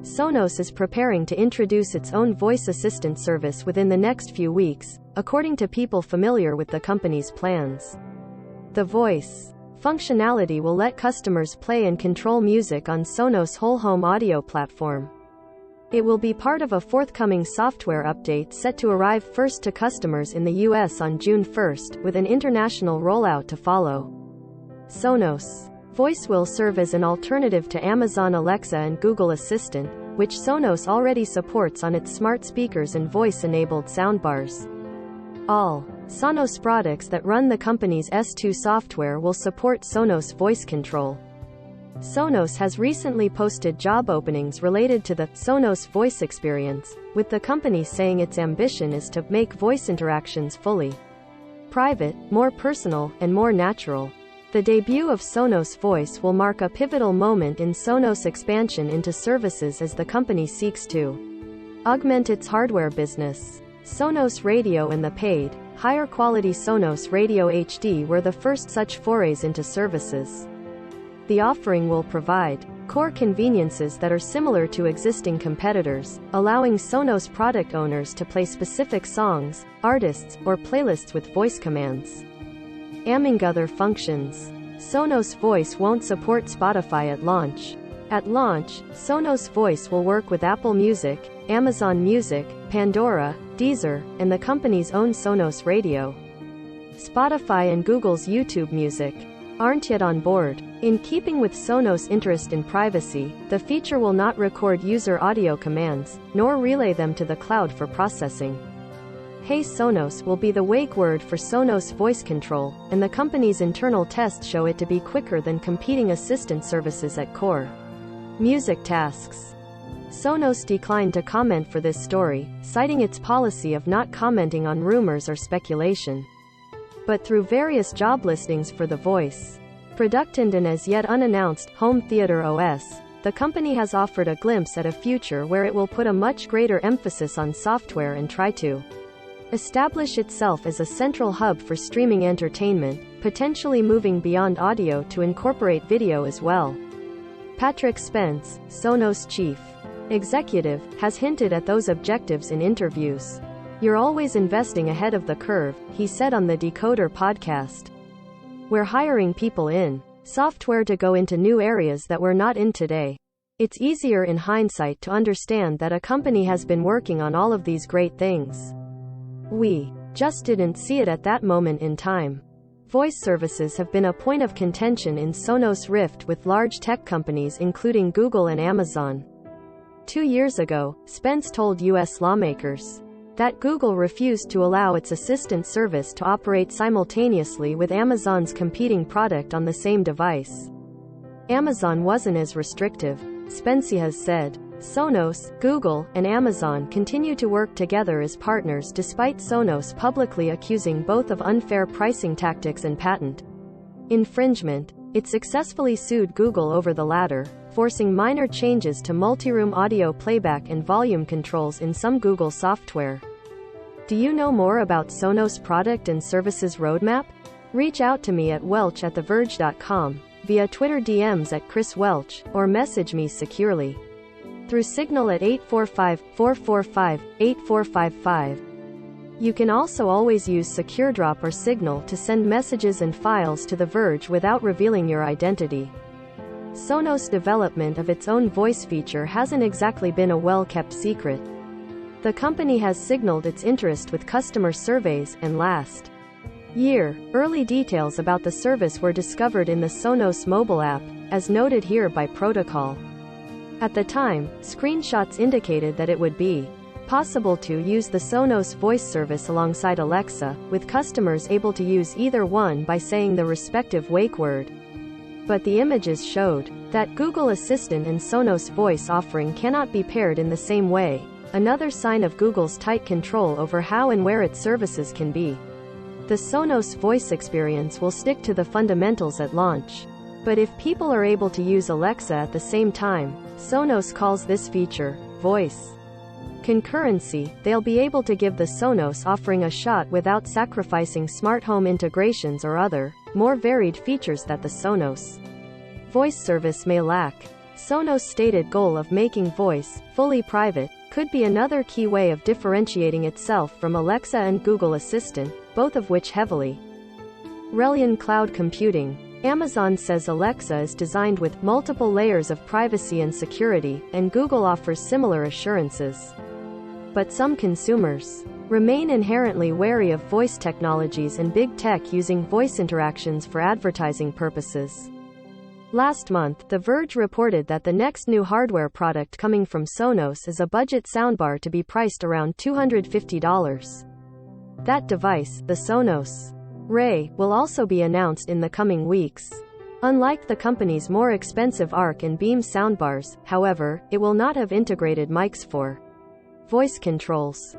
Sonos is preparing to introduce its own voice assistant service within the next few weeks, according to people familiar with the company's plans. The voice functionality will let customers play and control music on Sonos' whole home audio platform. It will be part of a forthcoming software update set to arrive first to customers in the US on June 1st, with an international rollout to follow. Sonos Voice will serve as an alternative to Amazon Alexa and Google Assistant, which Sonos already supports on its smart speakers and voice-enabled soundbars. All Sonos products that run the company's S2 software will support Sonos voice control. Sonos has recently posted job openings related to the Sonos voice experience, with the company saying its ambition is to make voice interactions fully private, more personal, and more natural. The debut of Sonos Voice will mark a pivotal moment in Sonos' expansion into services as the company seeks to augment its hardware business. Sonos Radio and the paid, higher-quality Sonos Radio HD were the first such forays into services. The offering will provide core conveniences that are similar to existing competitors, allowing Sonos product owners to play specific songs, artists, or playlists with voice commands. Among other functions, Sonos Voice won't support Spotify at launch. At launch, Sonos Voice will work with Apple Music, Amazon Music, Pandora, Deezer, and the company's own Sonos Radio. Spotify and Google's YouTube Music aren't yet on board. In keeping with Sonos' interest in privacy, the feature will not record user audio commands, nor relay them to the cloud for processing. Hey Sonos will be the wake word for Sonos voice control, and the company's internal tests show it to be quicker than competing assistant services at core music tasks. Sonos declined to comment for this story, citing its policy of not commenting on rumors or speculation. But through various job listings for the voice product and an as yet unannounced home theater OS, the company has offered a glimpse at a future where it will put a much greater emphasis on software and try to establish itself as a central hub for streaming entertainment, potentially moving beyond audio to incorporate video as well. Patrick Spence, Sonos chief executive, has hinted at those objectives in interviews. "You're always investing ahead of the curve," he said on the Decoder podcast. "We're hiring people in software to go into new areas that we're not in today." It's easier in hindsight to understand that a company has been working on all of these great things. We just didn't see it at that moment in time. Voice services have been a point of contention in Sonos' rift with large tech companies including Google and Amazon. 2 years ago, Spence told U.S. lawmakers that Google refused to allow its assistant service to operate simultaneously with Amazon's competing product on the same device. Amazon wasn't as restrictive, Spence has said. Sonos, Google, and Amazon continue to work together as partners despite Sonos publicly accusing both of unfair pricing tactics and patent infringement. It successfully sued Google over the latter, forcing minor changes to multi-room audio playback and volume controls in some Google software. Do you know more about Sonos' product and services roadmap? Reach out to me at welch@theverge.com, via Twitter DMs at Chris Welch, or message me securely through Signal at 845-445-8455. You can also always use SecureDrop or Signal to send messages and files to The Verge without revealing your identity. Sonos' development of its own voice feature hasn't exactly been a well-kept secret. The company has signaled its interest with customer surveys, and last year, early details about the service were discovered in the Sonos mobile app, as noted here by Protocol. At the time, screenshots indicated that it would be possible to use the Sonos voice service alongside Alexa, with customers able to use either one by saying the respective wake word. But the images showed that Google Assistant and Sonos voice offering cannot be paired in the same way, another sign of Google's tight control over how and where its services can be. The Sonos voice experience will stick to the fundamentals at launch. But if people are able to use Alexa at the same time, Sonos calls this feature voice concurrency, they'll be able to give the Sonos offering a shot without sacrificing smart home integrations or other, more varied features that the Sonos voice service may lack. Sonos' stated goal of making voice fully private could be another key way of differentiating itself from Alexa and Google Assistant, both of which heavily rely on cloud computing. Amazon says Alexa is designed with multiple layers of privacy and security, and Google offers similar assurances. But some consumers remain inherently wary of voice technologies and big tech using voice interactions for advertising purposes. Last month, The Verge reported that the next new hardware product coming from Sonos is a budget soundbar to be priced around $250. That device, the Sonos Ray, will also be announced in the coming weeks. Unlike the company's more expensive Arc and Beam soundbars, however, it will not have integrated mics for voice controls.